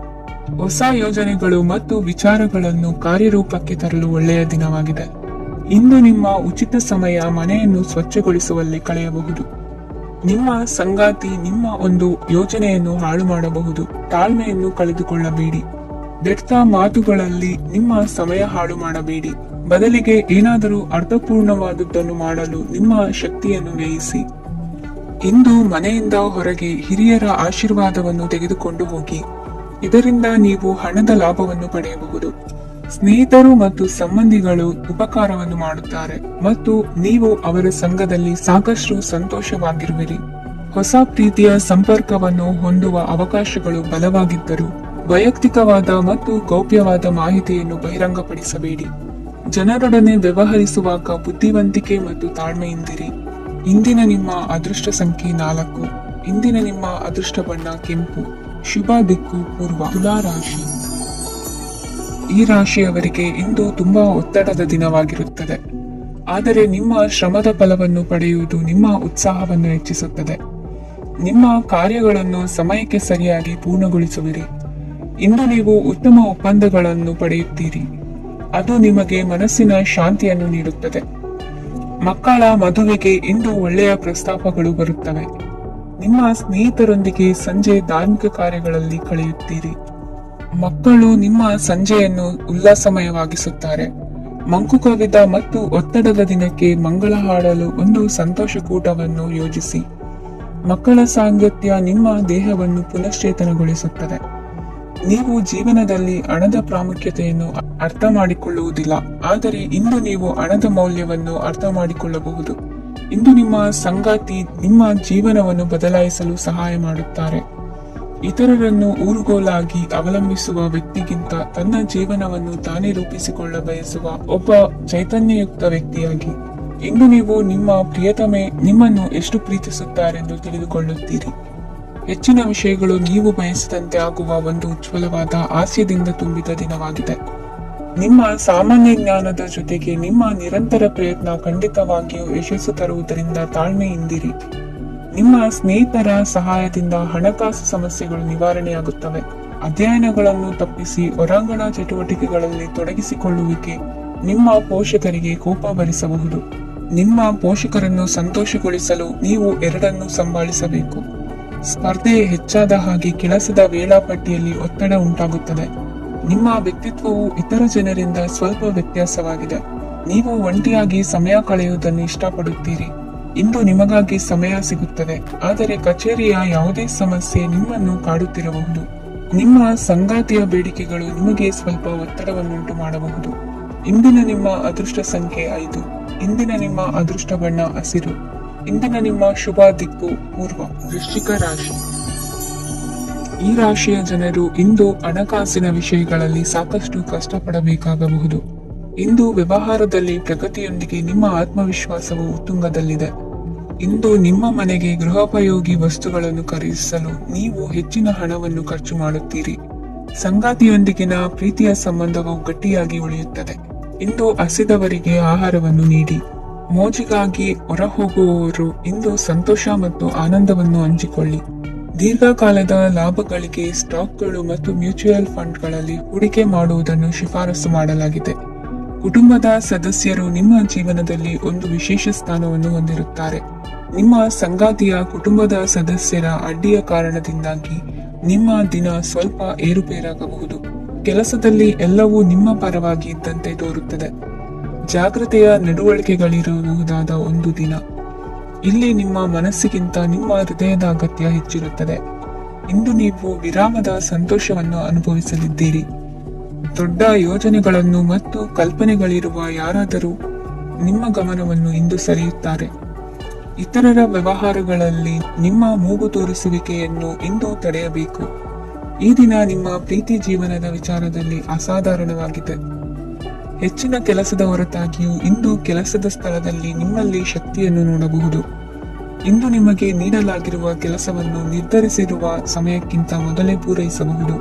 Speaker 1: ಹೊಸ ಯೋಜನೆಗಳು ಮತ್ತು ವಿಚಾರಗಳನ್ನು ಕಾರ್ಯರೂಪಕ್ಕೆ ತರಲು ಒಳ್ಳೆಯ ದಿನವಾಗಿದೆ. ಇಂದು ನಿಮ್ಮ ಉಚಿತ ಸಮಯ ಮನೆಯನ್ನು ಸ್ವಚ್ಛಗೊಳಿಸುವಲ್ಲಿ ಕಳೆಯಬಹುದು. ನಿಮ್ಮ ಸಂಗಾತಿ ನಿಮ್ಮ ಒಂದು ಯೋಜನೆಯನ್ನು ಹಾಳು ಮಾಡಬಹುದು. ತಾಳ್ಮೆಯನ್ನು ಕಳೆದುಕೊಳ್ಳಬೇಡಿ. ವ್ಯರ್ಥ ಮಾತುಗಳಲ್ಲಿ ನಿಮ್ಮ ಸಮಯ ಹಾಳು ಮಾಡಬೇಡಿ. ಬದಲಿಗೆ ಏನಾದರೂ ಅರ್ಥಪೂರ್ಣವಾದುದನ್ನು ಮಾಡಲು ನಿಮ್ಮ ಶಕ್ತಿಯನ್ನು ವ್ಯಯಿಸಿ. ಇಂದು ಮನೆಯಿಂದ ಹೊರಗೆ ಹಿರಿಯರ ಆಶೀರ್ವಾದವನ್ನು ತೆಗೆದುಕೊಂಡು ಹೋಗಿ. ಇದರಿಂದ ನೀವು ಹಣದ ಲಾಭವನ್ನು ಪಡೆಯಬಹುದು. ಸ್ನೇಹಿತರು ಮತ್ತು ಸಂಬಂಧಿಗಳು ಉಪಕಾರವನ್ನು ಮಾಡುತ್ತಾರೆ ಮತ್ತು ನೀವು ಅವರ ಸಂಘದಲ್ಲಿ ಸಾಕಷ್ಟು ಸಂತೋಷವಾಗಿರುವಿರಿ. ಹೊಸ ಪ್ರೀತಿಯ ಸಂಪರ್ಕವನ್ನು ಹೊಂದುವ ಅವಕಾಶಗಳು ಬಲವಾಗಿದ್ದರೂ ವೈಯಕ್ತಿಕವಾದ ಮತ್ತು ಗೌಪ್ಯವಾದ ಮಾಹಿತಿಯನ್ನು ಬಹಿರಂಗಪಡಿಸಬೇಡಿ. ಜನರೊಡನೆ ವ್ಯವಹರಿಸುವಾಗ ಬುದ್ಧಿವಂತಿಕೆ ಮತ್ತು ತಾಳ್ಮೆಯಿಂದಿರಿ. ಇಂದಿನ ನಿಮ್ಮ ಅದೃಷ್ಟ ಸಂಖ್ಯೆ 4. ಇಂದಿನ ನಿಮ್ಮ ಅದೃಷ್ಟ ಬಣ್ಣ ಕೆಂಪು. ಶುಭ ದಿಕ್ಕು ಪೂರ್ವ. ತುಲಾ ರಾಶಿ. ಈ ರಾಶಿಯವರಿಗೆ ಇಂದು ತುಂಬಾ ಒತ್ತಡದ ದಿನವಾಗಿರುತ್ತದೆ. ಆದರೆ ನಿಮ್ಮ ಶ್ರಮದ ಫಲವನ್ನು ಪಡೆಯುವುದು ನಿಮ್ಮ ಉತ್ಸಾಹವನ್ನು ಹೆಚ್ಚಿಸುತ್ತದೆ. ನಿಮ್ಮ ಕಾರ್ಯಗಳನ್ನು ಸಮಯಕ್ಕೆ ಸರಿಯಾಗಿ ಪೂರ್ಣಗೊಳಿಸುವಿರಿ. ಇಂದು ನೀವು ಉತ್ತಮ ಒಪ್ಪಂದಗಳನ್ನು ಪಡೆಯುತ್ತೀರಿ. ಅದು ನಿಮಗೆ ಮನಸ್ಸಿನ ಶಾಂತಿಯನ್ನು ನೀಡುತ್ತದೆ. ಮಕ್ಕಳ ಮದುವೆಗೆ ಇಂದು ಒಳ್ಳೆಯ ಪ್ರಸ್ತಾಪಗಳು ಬರುತ್ತವೆ. ನಿಮ್ಮ ಸ್ನೇಹಿತರೊಂದಿಗೆ ಸಂಜೆ ಧಾರ್ಮಿಕ ಕಾರ್ಯಗಳಲ್ಲಿ ಕಳೆಯುತ್ತೀರಿ. ಮಕ್ಕಳು ನಿಮ್ಮ ಸಂಜೆಯನ್ನು ಉಲ್ಲಾಸಮಯವಾಗಿಸುತ್ತಾರೆ. ಮಂಕು ಕವಿದ ಮತ್ತು ಒತ್ತಡದ ದಿನಕ್ಕೆ ಮಂಗಳ ಹಾಡಲು ಒಂದು ಸಂತೋಷಕೂಟವನ್ನು ಯೋಜಿಸಿ. ಮಕ್ಕಳ ಸಾಂಗತ್ಯ ನಿಮ್ಮ ದೇಹವನ್ನು ಪುನಶ್ಚೇತನಗೊಳಿಸುತ್ತದೆ. ನೀವು ಜೀವನದಲ್ಲಿ ಹಣದ ಪ್ರಾಮುಖ್ಯತೆಯನ್ನು ಅರ್ಥ ಮಾಡಿಕೊಳ್ಳುವುದಿಲ್ಲ, ಆದರೆ ಇಂದು ನೀವು ಹಣದ ಮೌಲ್ಯವನ್ನು ಅರ್ಥ ಮಾಡಿಕೊಳ್ಳಬಹುದು. ಇಂದು ನಿಮ್ಮ ಸಂಗಾತಿ ನಿಮ್ಮ ಜೀವನವನ್ನು ಬದಲಾಯಿಸಲು ಸಹಾಯ ಮಾಡುತ್ತಾರೆ. ಇತರರನ್ನು ಊರುಗೋಲಾಗಿ ಅವಲಂಬಿಸುವ ವ್ಯಕ್ತಿಗಿಂತ ತನ್ನ ಜೀವನವನ್ನು ತಾನೇ ರೂಪಿಸಿಕೊಳ್ಳ ಬಯಸುವ ಒಬ್ಬ ಚೈತನ್ಯಯುಕ್ತ ವ್ಯಕ್ತಿಯಾಗಿ ಇಂದು ನೀವು ನಿಮ್ಮ ಪ್ರಿಯತಮೆ ನಿಮ್ಮನ್ನು ಎಷ್ಟು ಪ್ರೀತಿಸುತ್ತಾರೆಂದು ತಿಳಿದುಕೊಳ್ಳುತ್ತೀರಿ. ಹೆಚ್ಚಿನ ವಿಷಯಗಳು ನೀವು ಬಯಸಿದಂತೆ ಆಗುವ ಒಂದು ಉಜ್ವಲವಾದ ಹಾಸ್ಯದಿಂದ ತುಂಬಿದ ದಿನವಾಗಿದೆ. ನಿಮ್ಮ ಸಾಮಾನ್ಯ ಜ್ಞಾನದ ಜೊತೆಗೆ ನಿಮ್ಮ ನಿರಂತರ ಪ್ರಯತ್ನ ಖಂಡಿತವಾಗಿಯೂ ಯಶಸ್ಸು ತರುವುದರಿಂದ ತಾಳ್ಮೆಯಿಂದಿರಿ. ನಿಮ್ಮ ಸ್ನೇಹಿತರ ಸಹಾಯದಿಂದ ಹಣಕಾಸು ಸಮಸ್ಯೆಗಳು ನಿವಾರಣೆಯಾಗುತ್ತವೆ. ಅಧ್ಯಯನಗಳನ್ನು ತಪ್ಪಿಸಿ ಹೊರಾಂಗಣ ಚಟುವಟಿಕೆಗಳಲ್ಲಿ ತೊಡಗಿಸಿಕೊಳ್ಳುವಿಕೆ ನಿಮ್ಮ ಪೋಷಕರಿಗೆ ಕೋಪ ಭರಿಸಬಹುದು. ನಿಮ್ಮ ಪೋಷಕರನ್ನು ಸಂತೋಷಗೊಳಿಸಲು ನೀವು ಎರಡನ್ನೂ ಸಂಭಾಳಿಸಬೇಕು. ಸ್ಪರ್ಧೆ ಹೆಚ್ಚಾದ ಹಾಗೆ ಕೆಲಸದ ವೇಳಾಪಟ್ಟಿಯಲ್ಲಿ ಒತ್ತಡ ಉಂಟಾಗುತ್ತದೆ. ನಿಮ್ಮ ವ್ಯಕ್ತಿತ್ವವು ಇತರ ಜನರಿಂದ ಸ್ವಲ್ಪ ವ್ಯತ್ಯಾಸವಾಗಿದೆ. ನೀವು ಒಂಟಿಯಾಗಿ ಸಮಯ ಕಳೆಯುವುದನ್ನು ಇಷ್ಟಪಡುತ್ತೀರಿ. ಇಂದು ನಿಮಗಾಗಿ ಸಮಯ ಸಿಗುತ್ತದೆ, ಆದರೆ ಕಚೇರಿಯ ಯಾವುದೇ ಸಮಸ್ಯೆ ನಿಮ್ಮನ್ನು ಕಾಡುತ್ತಿರಬಹುದು. ನಿಮ್ಮ ಸಂಗಾತಿಯ ಬೇಡಿಕೆಗಳು ನಿಮಗೆ ಸ್ವಲ್ಪ ಒತ್ತಡವನ್ನುಂಟು ಮಾಡಬಹುದು. ಇಂದಿನ ನಿಮ್ಮ ಅದೃಷ್ಟ ಸಂಖ್ಯೆ 5. ಇಂದಿನ ನಿಮ್ಮ ಅದೃಷ್ಟ ಬಣ್ಣ ಹಸಿರು. ಇಂದಿನ ನಿಮ್ಮ ಶುಭ ದಿಕ್ಕು ಪೂರ್ವ. ವೃಶ್ಚಿಕ ರಾಶಿ. ಈ ರಾಶಿಯ ಜನರು ಇಂದು ಹಣಕಾಸಿನ ವಿಷಯಗಳಲ್ಲಿ ಸಾಕಷ್ಟು ಕಷ್ಟಪಡಬೇಕಾಗಬಹುದು. ಇಂದು ವ್ಯವಹಾರದಲ್ಲಿ ಪ್ರಗತಿಯೊಂದಿಗೆ ನಿಮ್ಮ ಆತ್ಮವಿಶ್ವಾಸವು ಉತ್ತುಂಗದಲ್ಲಿದೆ. ಇಂದು ನಿಮ್ಮ ಮನೆಗೆ ಗೃಹೋಪಯೋಗಿ ವಸ್ತುಗಳನ್ನು ಖರೀದಿಸಲು ನೀವು ಹೆಚ್ಚಿನ ಹಣವನ್ನು ಖರ್ಚು ಮಾಡುತ್ತೀರಿ. ಸಂಗಾತಿಯೊಂದಿಗಿನ ಪ್ರೀತಿಯ ಸಂಬಂಧವು ಗಟ್ಟಿಯಾಗಿ ಉಳಿಯುತ್ತದೆ. ಇಂದು ಹಸಿದವರಿಗೆ ಆಹಾರವನ್ನು ನೀಡಿ. ಮೋಜಿಗಾಗಿ ಹೊರಹೋಗುವವರು ಇಂದು ಸಂತೋಷ ಮತ್ತು ಆನಂದವನ್ನು ಹಂಚಿಕೊಳ್ಳಿ. ದೀರ್ಘಕಾಲದ ಲಾಭಗಳಿಗೆ ಸ್ಟಾಕ್ಗಳು ಮತ್ತು ಮ್ಯೂಚುವಲ್ ಫಂಡ್ಗಳಲ್ಲಿ ಹೂಡಿಕೆ ಮಾಡುವುದನ್ನು ಶಿಫಾರಸು ಮಾಡಲಾಗಿದೆ. ಕುಟುಂಬದ ಸದಸ್ಯರು ನಿಮ್ಮ ಜೀವನದಲ್ಲಿ ಒಂದು ವಿಶೇಷ ಸ್ಥಾನವನ್ನು ಹೊಂದಿರುತ್ತಾರೆ. ನಿಮ್ಮ ಸಂಗಾತಿಯ ಕುಟುಂಬದ ಸದಸ್ಯರ ಅಡ್ಡಿಯ ಕಾರಣದಿಂದಾಗಿ ನಿಮ್ಮ ದಿನ ಸ್ವಲ್ಪ ಏರುಪೇರಾಗಬಹುದು. ಕೆಲಸದಲ್ಲಿ ಎಲ್ಲವೂ ನಿಮ್ಮ ಪರವಾಗಿ ಇದ್ದಂತೆ ತೋರುತ್ತದೆ. ಜಾಗೃತೆಯ ನಡವಳಿಕೆಗಳಿರಬಹುದಾದ ಒಂದು ದಿನ. ಇಲ್ಲಿ ನಿಮ್ಮ ಮನಸ್ಸಿಗಿಂತ ನಿಮ್ಮ ಹೃದಯದ ಅಗತ್ಯ ಹೆಚ್ಚಿರುತ್ತದೆ. ಇಂದು ನೀವು ವಿರಾಮದ ಸಂತೋಷವನ್ನು ಅನುಭವಿಸಲಿದ್ದೀರಿ. ದೊಡ್ಡ ಯೋಜನೆಗಳನ್ನು ಮತ್ತು ಕಲ್ಪನೆಗಳಿರುವ ಯಾರಾದರೂ ನಿಮ್ಮ ಗಮನವನ್ನು ಇಂದು ಸೆಳೆಯುತ್ತಾರೆ. ಇತರರ ವ್ಯವಹಾರಗಳಲ್ಲಿ ನಿಮ್ಮ ಮೂಗು ತೋರಿಸುವಿಕೆಯನ್ನು ಇಂದು ತಡೆಯಬೇಕು. ಈ ದಿನ ನಿಮ್ಮ ಪ್ರೀತಿ ಜೀವನದ ವಿಚಾರದಲ್ಲಿ ಅಸಾಧಾರಣವಾಗಿದೆ. ಹೆಚ್ಚಿನ ಕೆಲಸದ ಹೊರತಾಗಿಯೂ ಇಂದು ಕೆಲಸದ ಸ್ಥಳದಲ್ಲಿ ನಿಮ್ಮಲ್ಲಿ ಶಕ್ತಿಯನ್ನು ನೋಡಬಹುದು. ಇಂದು ನಿಮಗೆ ನೀಡಲಾಗಿರುವ ಕೆಲಸವನ್ನು ನಿರ್ಧರಿಸಿರುವ ಸಮಯಕ್ಕಿಂತ ಮೊದಲೇ ಪೂರೈಸಬಹುದು.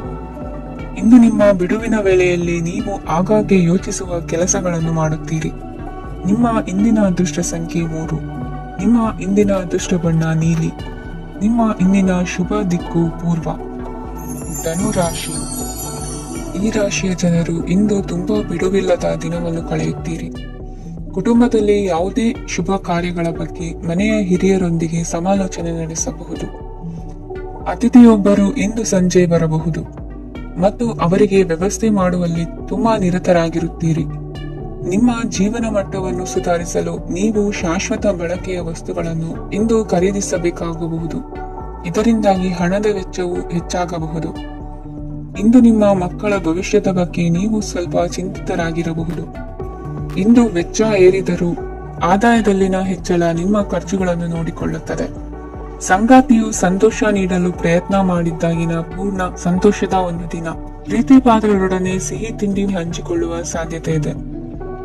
Speaker 1: ಇಂದು ನಿಮ್ಮ ಬಿಡುವಿನ ವೇಳೆಯಲ್ಲಿ ನೀವು ಆಗಾಗ್ಗೆ ಯೋಚಿಸುವ ಕೆಲಸಗಳನ್ನು ಮಾಡುತ್ತೀರಿ. ನಿಮ್ಮ ಇಂದಿನ ಅದೃಷ್ಟ ಸಂಖ್ಯೆ 3. ನಿಮ್ಮ ಇಂದಿನ ಅದೃಷ್ಟ ಬಣ್ಣ ನೀಲಿ. ನಿಮ್ಮ ಇಂದಿನ ಶುಭ ದಿಕ್ಕು ಪೂರ್ವ. ಧನು ರಾಶಿ. ಈ ರಾಶಿಯ ಜನರು ಇಂದು ತುಂಬಾ ಬಿಡುವಿಲ್ಲದ ದಿನವನ್ನು ಕಳೆಯುತ್ತೀರಿ. ಕುಟುಂಬದಲ್ಲಿ ಯಾವುದೇ ಶುಭ ಕಾರ್ಯಗಳ ಬಗ್ಗೆ ಮನೆಯ ಹಿರಿಯರೊಂದಿಗೆ ಸಮಾಲೋಚನೆ ನಡೆಸಬಹುದು. ಅತಿಥಿಯೊಬ್ಬರು ಇಂದು ಸಂಜೆ ಬರಬಹುದು ಮತ್ತು ಅವರಿಗೆ ವ್ಯವಸ್ಥೆ ಮಾಡುವಲ್ಲಿ ತುಂಬಾ ನಿರತರಾಗಿರುತ್ತೀರಿ. ನಿಮ್ಮ ಜೀವನ ಮಟ್ಟವನ್ನು ಸುಧಾರಿಸಲು ನೀವು ಶಾಶ್ವತ ಬಳಕೆಯ ವಸ್ತುಗಳನ್ನು ಇಂದು ಖರೀದಿಸಬೇಕಾಗಬಹುದು. ಇದರಿಂದಾಗಿ ಹಣದ ವೆಚ್ಚವು ಹೆಚ್ಚಾಗಬಹುದು. ಇಂದು ನಿಮ್ಮ ಮಕ್ಕಳ ಭವಿಷ್ಯದ ಬಗ್ಗೆ ನೀವು ಸ್ವಲ್ಪ ಚಿಂತಿತರಾಗಿರಬಹುದು. ಇಂದು ವೆಚ್ಚ ಏರಿದರೂ ಆದಾಯದಲ್ಲಿನ ಹೆಚ್ಚಳ ನಿಮ್ಮ ಖರ್ಚುಗಳನ್ನು ನೋಡಿಕೊಳ್ಳುತ್ತದೆ. ಸಂಗಾತಿಯು ಸಂತೋಷ ನೀಡಲು ಪ್ರಯತ್ನ ಮಾಡಿದ್ದಾಗಿನ ಪೂರ್ಣ ಸಂತೋಷದ ಒಂದು ದಿನ. ಪ್ರೀತಿ ಪಾತ್ರರೊಡನೆ ಸಿಹಿ ತಿಂಡಿ ಹಂಚಿಕೊಳ್ಳುವ ಸಾಧ್ಯತೆ ಇದೆ.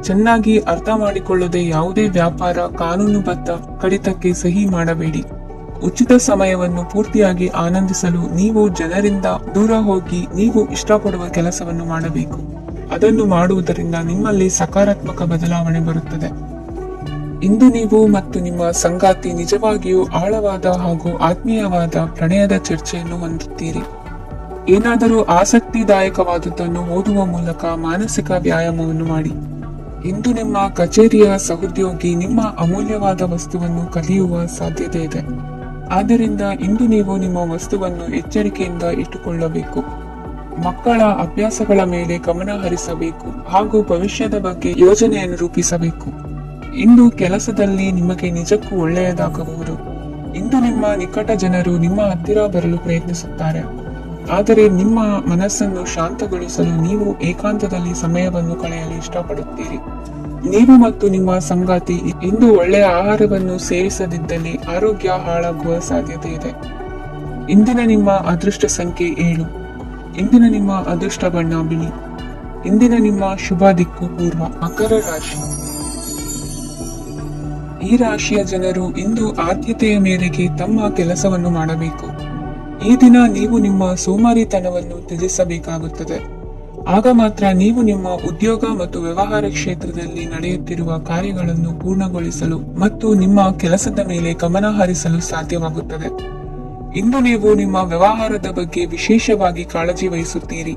Speaker 1: ಚೆನ್ನಾಗಿ ಅರ್ಥ ಮಾಡಿಕೊಳ್ಳದೆ ಯಾವುದೇ ವ್ಯಾಪಾರ ಕಾನೂನುಬದ್ಧ ಕಡಿತಕ್ಕೆ ಸಹಿ ಮಾಡಬೇಡಿ. ಉಚಿತ ಸಮಯವನ್ನು ಪೂರ್ತಿಯಾಗಿ ಆನಂದಿಸಲು ನೀವು ಜನರಿಂದ ದೂರ ಹೋಗಿ ನೀವು ಇಷ್ಟಪಡುವ ಕೆಲಸವನ್ನು ಮಾಡಬೇಕು. ಅದನ್ನು ಮಾಡುವುದರಿಂದ ನಿಮ್ಮಲ್ಲಿ ಸಕಾರಾತ್ಮಕ ಬದಲಾವಣೆ ಬರುತ್ತದೆ. ಇಂದು ನೀವು ಮತ್ತು ನಿಮ್ಮ ಸಂಗಾತಿ ನಿಜವಾಗಿಯೂ ಆಳವಾದ ಹಾಗೂ ಆತ್ಮೀಯವಾದ ಪ್ರಣಯದ ಚರ್ಚೆಯನ್ನು ಹೊಂದುತ್ತೀರಿ. ಏನಾದರೂ ಆಸಕ್ತಿದಾಯಕವಾದುದನ್ನು ಓದುವ ಮೂಲಕ ಮಾನಸಿಕ ವ್ಯಾಯಾಮವನ್ನು ಮಾಡಿ. ಇಂದು ನಿಮ್ಮ ಕಚೇರಿಯ ಸಹೋದ್ಯೋಗಿ ನಿಮ್ಮ ಅಮೂಲ್ಯವಾದ ವಸ್ತುವನ್ನು ಕಲಿಯುವ ಸಾಧ್ಯತೆ ಇದೆ. ಆದ್ದರಿಂದ ಇಂದು ನೀವು ನಿಮ್ಮ ವಸ್ತುವನ್ನು ಎಚ್ಚರಿಕೆಯಿಂದ ಇಟ್ಟುಕೊಳ್ಳಬೇಕು. ಮಕ್ಕಳ ಅಭ್ಯಾಸಗಳ ಮೇಲೆ ಗಮನ ಹರಿಸಬೇಕು ಹಾಗೂ ಭವಿಷ್ಯದ ಬಗ್ಗೆ ಯೋಜನೆಯನ್ನು ರೂಪಿಸಬೇಕು. ಇಂದು ಕೆಲಸದಲ್ಲಿ ನಿಮಗೆ ನಿಜಕ್ಕೂ ಒಳ್ಳೆಯದಾಗಬಹುದು. ಇಂದು ನಿಮ್ಮ ನಿಕಟ ಜನರು ನಿಮ್ಮ ಹತ್ತಿರ ಬರಲು ಪ್ರಯತ್ನಿಸುತ್ತಾರೆ. ಆದರೆ ನಿಮ್ಮ ಮನಸ್ಸನ್ನು ಶಾಂತಗೊಳಿಸಲು ನೀವು ಏಕಾಂತದಲ್ಲಿ ಸಮಯವನ್ನು ಕಳೆಯಲು ಇಷ್ಟಪಡುತ್ತೀರಿ. ನೀವು ಮತ್ತು ನಿಮ್ಮ ಸಂಗಾತಿ ಇಂದು ಒಳ್ಳೆಯ ಆಹಾರವನ್ನು ಸೇವಿಸದಿದ್ದಲ್ಲಿ ಆರೋಗ್ಯ ಹಾಳಾಗುವ ಸಾಧ್ಯತೆ ಇದೆ. ಇಂದಿನ ನಿಮ್ಮ ಅದೃಷ್ಟ ಸಂಖ್ಯೆ 7. ಇಂದಿನ ನಿಮ್ಮ ಅದೃಷ್ಟ ಬಣ್ಣ ಬಿಳಿ. ಇಂದಿನ ನಿಮ್ಮ ಶುಭ ದಿಕ್ಕು ಪೂರ್ವ. ಮಕರ ರಾಶಿ. ಈ ರಾಶಿಯ ಜನರು ಇಂದು ಆದ್ಯತೆಯ ಮೇರೆಗೆ ತಮ್ಮ ಕೆಲಸವನ್ನು ಮಾಡಬೇಕು. ಈ ದಿನ ನೀವು ನಿಮ್ಮ ಸೋಮಾರಿತನವನ್ನು ತ್ಯಜಿಸಬೇಕಾಗುತ್ತದೆ. ಆಗ ಮಾತ್ರ ನೀವು ನಿಮ್ಮ ಉದ್ಯೋಗ ಮತ್ತು ವ್ಯವಹಾರ ಕ್ಷೇತ್ರದಲ್ಲಿ ನಡೆಯುತ್ತಿರುವ ಕಾರ್ಯಗಳನ್ನು ಪೂರ್ಣಗೊಳಿಸಲು ಮತ್ತು ನಿಮ್ಮ ಕೆಲಸದ ಮೇಲೆ ಗಮನ ಹರಿಸಲು ಸಾಧ್ಯವಾಗುತ್ತದೆ. ಇಂದು ನೀವು ನಿಮ್ಮ ವ್ಯವಹಾರದ ಬಗ್ಗೆ ವಿಶೇಷವಾಗಿ ಕಾಳಜಿ ವಹಿಸುತ್ತೀರಿ.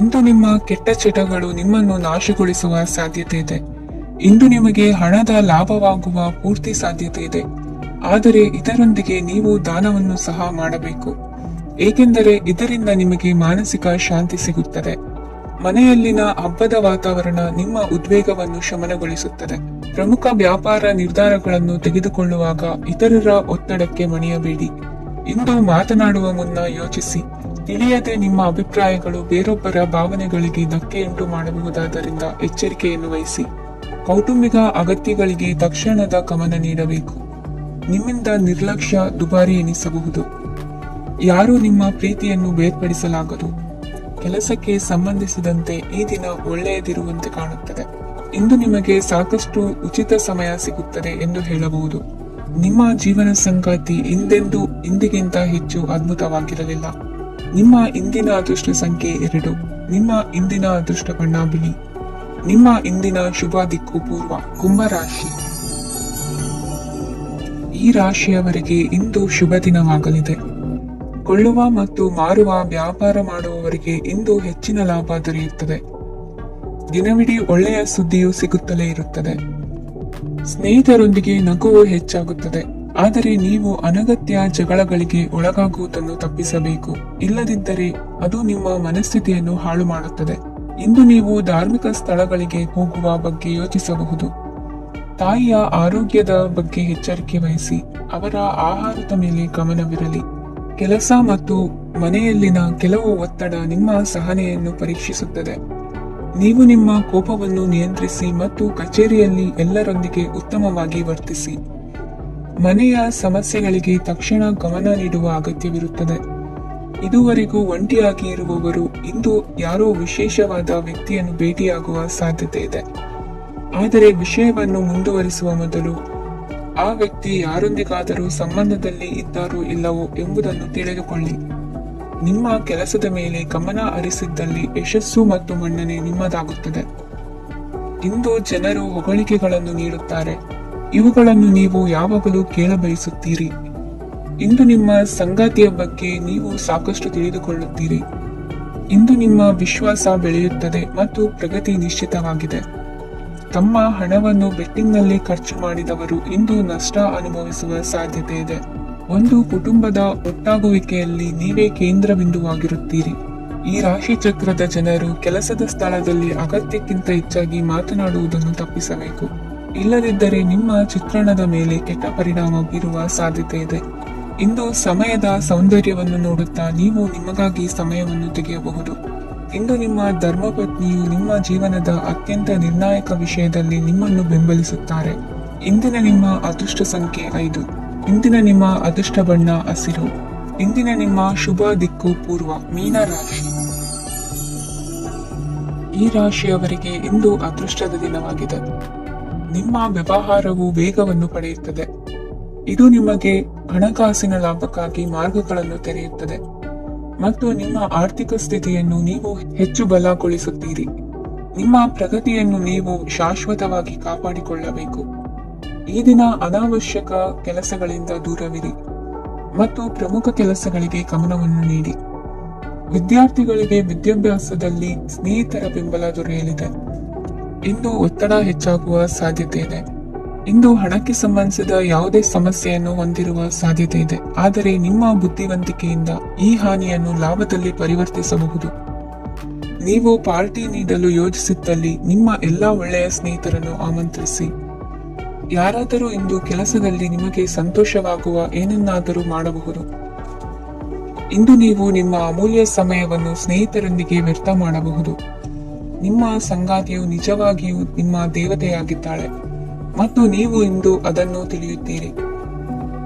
Speaker 1: ಇಂದು ನಿಮ್ಮ ಕೆಟ್ಟ ಚಟಗಳು ನಿಮ್ಮನ್ನು ನಾಶಗೊಳಿಸುವ ಸಾಧ್ಯತೆ ಇದೆ. ಇಂದು ನಿಮಗೆ ಹಣದ ಲಾಭವಾಗುವ ಪೂರ್ತಿ ಸಾಧ್ಯತೆ ಇದೆ. ಆದರೆ ಇದರೊಂದಿಗೆ ನೀವು ದಾನವನ್ನು ಸಹ ಮಾಡಬೇಕು, ಏಕೆಂದರೆ ಇದರಿಂದ ನಿಮಗೆ ಮಾನಸಿಕ ಶಾಂತಿ ಸಿಗುತ್ತದೆ. ಮನೆಯಲ್ಲಿನ ಹಬ್ಬದ ವಾತಾವರಣ ನಿಮ್ಮ ಉದ್ವೇಗವನ್ನು ಶಮನಗೊಳಿಸುತ್ತದೆ. ಪ್ರಮುಖ ವ್ಯಾಪಾರ ನಿರ್ಧಾರಗಳನ್ನು ತೆಗೆದುಕೊಳ್ಳುವಾಗ ಇತರರ ಒತ್ತಡಕ್ಕೆ ಮಣಿಯಬೇಡಿ. ಇಂದು ಮಾತನಾಡುವ ಮುನ್ನ ಯೋಚಿಸಿ. ತಿಳಿಯದೆ ನಿಮ್ಮ ಅಭಿಪ್ರಾಯಗಳು ಬೇರೊಬ್ಬರ ಭಾವನೆಗಳಿಗೆ ಧಕ್ಕೆಯುಂಟು ಮಾಡಬಹುದಾದ್ದರಿಂದ ಎಚ್ಚರಿಕೆಯನ್ನು ವಹಿಸಿ. ಕೌಟುಂಬಿಕ ಅಗತ್ಯಗಳಿಗೆ ತಕ್ಷಣದ ಗಮನ ನೀಡಬೇಕು. ನಿಮ್ಮಿಂದ ನಿರ್ಲಕ್ಷ್ಯ ದುಬಾರಿ ಎನಿಸಬಹುದು. ಯಾರೂ ನಿಮ್ಮ ಪ್ರೀತಿಯನ್ನು ಬೇರ್ಪಡಿಸಲಾಗದು. ಕೆಲಸಕ್ಕೆ ಸಂಬಂಧಿಸಿದಂತೆ ಈ ದಿನ ಒಳ್ಳೆಯದಿರುವಂತೆ ಕಾಣುತ್ತದೆ. ಇಂದು ನಿಮಗೆ ಸಾಕಷ್ಟು ಉಚಿತ ಸಮಯ ಸಿಗುತ್ತದೆ ಎಂದು ಹೇಳಬಹುದು. ನಿಮ್ಮ ಜೀವನ ಸಂಗಾತಿ ಇಂದಿಗಿಂತ ಹೆಚ್ಚು ಅದ್ಭುತವಾಗಿರಲಿಲ್ಲ. ನಿಮ್ಮ ಇಂದಿನ ಅದೃಷ್ಟ ಸಂಖ್ಯೆ 2. ನಿಮ್ಮ ಇಂದಿನ ಅದೃಷ್ಟ ಬಣ್ಣ ಬಿಳಿ. ನಿಮ್ಮ ಇಂದಿನ ಶುಭ ದಿಕ್ಕು ಪೂರ್ವ. ಕುಂಭರಾಶಿ. ಈ ರಾಶಿಯವರಿಗೆ ಇಂದು ಶುಭ ದಿನವಾಗಲಿದೆ. ಕೊಳ್ಳುವ ಮತ್ತು ಮಾರುವ ವ್ಯಾಪಾರ ಮಾಡುವವರಿಗೆ ಇಂದು ಹೆಚ್ಚಿನ ಲಾಭ ದೊರೆಯುತ್ತದೆ. ದಿನವಿಡೀ ಒಳ್ಳೆಯ ಸುದ್ದಿಯು ಸಿಗುತ್ತಲೇ ಇರುತ್ತದೆ. ಸ್ನೇಹಿತರೊಂದಿಗೆ ನಗುವು ಹೆಚ್ಚಾಗುತ್ತದೆ. ಆದರೆ ನೀವು ಅನಗತ್ಯ ಜಗಳಗಳಿಗೆ ಒಳಗಾಗುವುದನ್ನು ತಪ್ಪಿಸಬೇಕು. ಇಲ್ಲದಿದ್ದರೆ ಅದು ನಿಮ್ಮ ಮನಸ್ಥಿತಿಯನ್ನು ಹಾಳು ಮಾಡುತ್ತದೆ. ಇಂದು ನೀವು ಧಾರ್ಮಿಕ ಸ್ಥಳಗಳಿಗೆ ಹೋಗುವ ಬಗ್ಗೆ ಯೋಚಿಸಬಹುದು. ತಾಯಿಯ ಆರೋಗ್ಯದ ಬಗ್ಗೆ ಎಚ್ಚರಿಕೆ ವಹಿಸಿ. ಅವರ ಆಹಾರದ ಮೇಲೆ ಗಮನವಿರಲಿ. ಕೆಲಸ ಮತ್ತು ಮನೆಯಲ್ಲಿನ ಕೆಲವು ಒತ್ತಡ ನಿಮ್ಮ ಸಹನೆಯನ್ನು ಪರೀಕ್ಷಿಸುತ್ತದೆ. ನೀವು ನಿಮ್ಮ ಕೋಪವನ್ನು ನಿಯಂತ್ರಿಸಿ ಮತ್ತು ಕಚೇರಿಯಲ್ಲಿ ಎಲ್ಲರೊಂದಿಗೆ ಉತ್ತಮವಾಗಿ ವರ್ತಿಸಿ. ಮನೆಯ ಸಮಸ್ಯೆಗಳಿಗೆ ತಕ್ಷಣ ಗಮನ ನೀಡುವ ಅಗತ್ಯವಿರುತ್ತದೆ. ಇದುವರೆಗೂ ಒಂಟಿಯಾಗಿ ಇರುವವರು ಇಂದು ಯಾರೋ ವಿಶೇಷವಾದ ವ್ಯಕ್ತಿಯನ್ನು ಭೇಟಿಯಾಗುವ ಸಾಧ್ಯತೆ ಇದೆ. ಆದರೆ ವಿಷಯವನ್ನು ಮುಂದುವರಿಸುವ ಮೊದಲು ಆ ವ್ಯಕ್ತಿ ಯಾರೊಂದಿಗಾದರೂ ಸಂಬಂಧದಲ್ಲಿ ಇದ್ದಾರೋ ಇಲ್ಲವೋ ಎಂಬುದನ್ನು ತಿಳಿದುಕೊಳ್ಳಿ. ನಿಮ್ಮ ಕೆಲಸದ ಮೇಲೆ ಗಮನ ಹರಿಸಿದ್ದಲ್ಲಿ ಯಶಸ್ಸು ಮತ್ತು ಮನ್ನಣೆ ನಿಮ್ಮದಾಗುತ್ತದೆ. ಇಂದು ಜನರು ಹೊಗಳಿಕೆಗಳನ್ನು ನೀಡುತ್ತಾರೆ. ಇವುಗಳನ್ನು ನೀವು ಯಾವಾಗಲೂ ಕೇಳಬಯಸುತ್ತೀರಿ. ಇಂದು ನಿಮ್ಮ ಸಂಗಾತಿಯ ಬಗ್ಗೆ ನೀವು ಸಾಕಷ್ಟು ತಿಳಿದುಕೊಳ್ಳುತ್ತೀರಿ. ಇಂದು ನಿಮ್ಮ ವಿಶ್ವಾಸ ಬೆಳೆಯುತ್ತದೆ ಮತ್ತು ಪ್ರಗತಿ ನಿಶ್ಚಿತವಾಗಿದೆ. ತಮ್ಮ ಹಣವನ್ನು ಬೆಟ್ಟಿಂಗ್ನಲ್ಲಿ ಖರ್ಚು ಮಾಡಿದವರು ಇಂದು ನಷ್ಟ ಅನುಭವಿಸುವ ಸಾಧ್ಯತೆ ಇದೆ. ಒಂದು ಕುಟುಂಬದ ಒಟ್ಟಾಗುವಿಕೆಯಲ್ಲಿ ನೀವೇ ಕೇಂದ್ರ ಬಿಂದುವಾಗಿರುತ್ತೀರಿ. ಈ ರಾಶಿ ಚಕ್ರದ ಜನರು ಕೆಲಸದ ಸ್ಥಳದಲ್ಲಿ ಅಗತ್ಯಕ್ಕಿಂತ ಹೆಚ್ಚಾಗಿ ಮಾತನಾಡುವುದನ್ನು ತಪ್ಪಿಸಬೇಕು. ಇಲ್ಲದಿದ್ದರೆ ನಿಮ್ಮ ಚಿತ್ರಣದ ಮೇಲೆ ಕೆಟ್ಟ ಪರಿಣಾಮ ಬೀರುವ ಸಾಧ್ಯತೆ ಇದೆ. ಇಂದು ಸಮಯದ ಸೌಂದರ್ಯವನ್ನು ನೋಡುತ್ತಾ ನೀವು ನಿಮಗಾಗಿ ಸಮಯವನ್ನು ತೆಗೆಯಬಹುದು. ಇಂದು ನಿಮ್ಮ ಧರ್ಮಪತ್ನಿಯು ನಿಮ್ಮ ಜೀವನದ ಅತ್ಯಂತ ನಿರ್ಣಾಯಕ ವಿಷಯದಲ್ಲಿ ನಿಮ್ಮನ್ನು ಬೆಂಬಲಿಸುತ್ತಾರೆ. ಇಂದಿನ ನಿಮ್ಮ ಅದೃಷ್ಟ ಸಂಖ್ಯೆ 5. ಇಂದಿನ ನಿಮ್ಮ ಅದೃಷ್ಟ ಬಣ್ಣ ಹಸಿರು. ಇಂದಿನ ನಿಮ್ಮ ಶುಭ ದಿಕ್ಕು ಪೂರ್ವ. ಮೀನ ರಾಶಿ. ಈ ರಾಶಿಯವರಿಗೆ ಇಂದು ಅದೃಷ್ಟದ ದಿನವಾಗಿದೆ. ನಿಮ್ಮ ವ್ಯವಹಾರವು ವೇಗವನ್ನು ಪಡೆಯುತ್ತದೆ. ಇದು ನಿಮಗೆ ಹಣಕಾಸಿನ ಲಾಭಕ್ಕಾಗಿ ಮಾರ್ಗಗಳನ್ನು ತೆರೆಯುತ್ತದೆ ಮತ್ತು ನಿಮ್ಮ ಆರ್ಥಿಕ ಸ್ಥಿತಿಯನ್ನು ನೀವು ಹೆಚ್ಚು ಬಲಗೊಳಿಸುತ್ತೀರಿ. ನಿಮ್ಮ ಪ್ರಗತಿಯನ್ನು ನೀವು ಶಾಶ್ವತವಾಗಿ ಕಾಪಾಡಿಕೊಳ್ಳಬೇಕು. ಈ ದಿನ ಅನಾವಶ್ಯಕ ಕೆಲಸಗಳಿಂದ ದೂರವಿರಿ ಮತ್ತು ಪ್ರಮುಖ ಕೆಲಸಗಳಿಗೆ ಗಮನವನ್ನು ನೀಡಿ. ವಿದ್ಯಾರ್ಥಿಗಳಿಗೆ ವಿದ್ಯಾಭ್ಯಾಸದಲ್ಲಿ ಸ್ನೇಹಿತರ ಬೆಂಬಲ ದೊರೆಯಲಿದೆ. ಇಂದು ಒತ್ತಡ ಹೆಚ್ಚಾಗುವ ಸಾಧ್ಯತೆ ಇದೆ. ಇಂದು ಹಣಕ್ಕೆ ಸಂಬಂಧಿಸಿದ ಯಾವುದೇ ಸಮಸ್ಯೆಯನ್ನು ಹೊಂದಿರುವ ಸಾಧ್ಯತೆ ಇದೆ. ಆದರೆ ನಿಮ್ಮ ಬುದ್ಧಿವಂತಿಕೆಯಿಂದ ಈ ಹಾನಿಯನ್ನು ಲಾಭದಲ್ಲಿ ಪರಿವರ್ತಿಸಬಹುದು. ನೀವು ಪಾರ್ಟಿ ನೀಡಲು ಯೋಜಿಸಿದ್ದಲ್ಲಿ ನಿಮ್ಮ ಎಲ್ಲಾ ಒಳ್ಳೆಯ ಸ್ನೇಹಿತರನ್ನು ಆಮಂತ್ರಿಸಿ. ಯಾರಾದರೂ ಇಂದು ಕೆಲಸದಲ್ಲಿ ನಿಮಗೆ ಸಂತೋಷವಾಗುವ ಏನನ್ನಾದರೂ ಮಾಡಬಹುದು. ಇಂದು ನೀವು ನಿಮ್ಮ ಅಮೂಲ್ಯ ಸಮಯವನ್ನು ಸ್ನೇಹಿತರೊಂದಿಗೆ ವ್ಯರ್ಥ ಮಾಡಬಹುದು. ನಿಮ್ಮ ಸಂಗಾತಿಯು ನಿಜವಾಗಿಯೂ ನಿಮ್ಮ ದೇವತೆಯಾಗಿದ್ದಾಳೆ ಮತ್ತು ನೀವು ಇಂದು ಅದನ್ನು ತಿಳಿಯುತ್ತೀರಿ.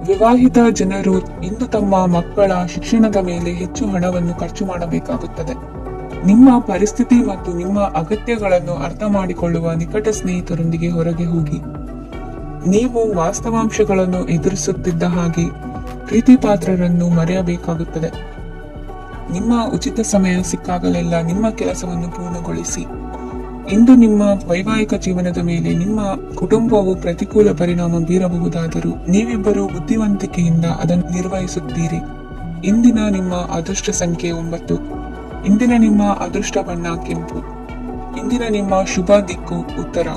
Speaker 1: ವಿವಾಹಿತ ಜನರು ಇಂದು ತಮ್ಮ ಮಕ್ಕಳ ಶಿಕ್ಷಣದ ಮೇಲೆ ಹೆಚ್ಚು ಹಣವನ್ನು ಖರ್ಚು ಮಾಡಬೇಕಾಗುತ್ತದೆ. ನಿಮ್ಮ ಪರಿಸ್ಥಿತಿ ಮತ್ತು ನಿಮ್ಮ ಅಗತ್ಯಗಳನ್ನು ಅರ್ಥ ಮಾಡಿಕೊಳ್ಳುವ ನಿಕಟ ಸ್ನೇಹಿತರೊಂದಿಗೆ ಹೊರಗೆ ಹೋಗಿ. ನೀವು ವಾಸ್ತವಾಂಶಗಳನ್ನು ಎದುರಿಸುತ್ತಿದ್ದ ಹಾಗೆ ಪ್ರೀತಿ ಪಾತ್ರರನ್ನು ಮರೆಯಬೇಕಾಗುತ್ತದೆ. ನಿಮ್ಮ ಉಚಿತ ಸಮಯ ಸಿಕ್ಕಾಗಲೆಲ್ಲ ನಿಮ್ಮ ಕೆಲಸವನ್ನು ಪೂರ್ಣಗೊಳಿಸಿ. ಇಂದು ನಿಮ್ಮ ವೈವಾಹಿಕ ಜೀವನದ ಮೇಲೆ ನಿಮ್ಮ ಕುಟುಂಬವು ಪ್ರತಿಕೂಲ ಪರಿಣಾಮ ಬೀರಬಹುದಾದರೂ ನೀವಿಬ್ಬರು ಬುದ್ಧಿವಂತಿಕೆಯಿಂದ ಅದನ್ನು ನಿರ್ವಹಿಸುತ್ತೀರಿ. ಇಂದಿನ ನಿಮ್ಮ ಅದೃಷ್ಟ ಸಂಖ್ಯೆ 9. ಇಂದಿನ ನಿಮ್ಮ ಅದೃಷ್ಟ ಬಣ್ಣ ಕೆಂಪು. ಇಂದಿನ ನಿಮ್ಮ ಶುಭ ದಿಕ್ಕು ಉತ್ತರ.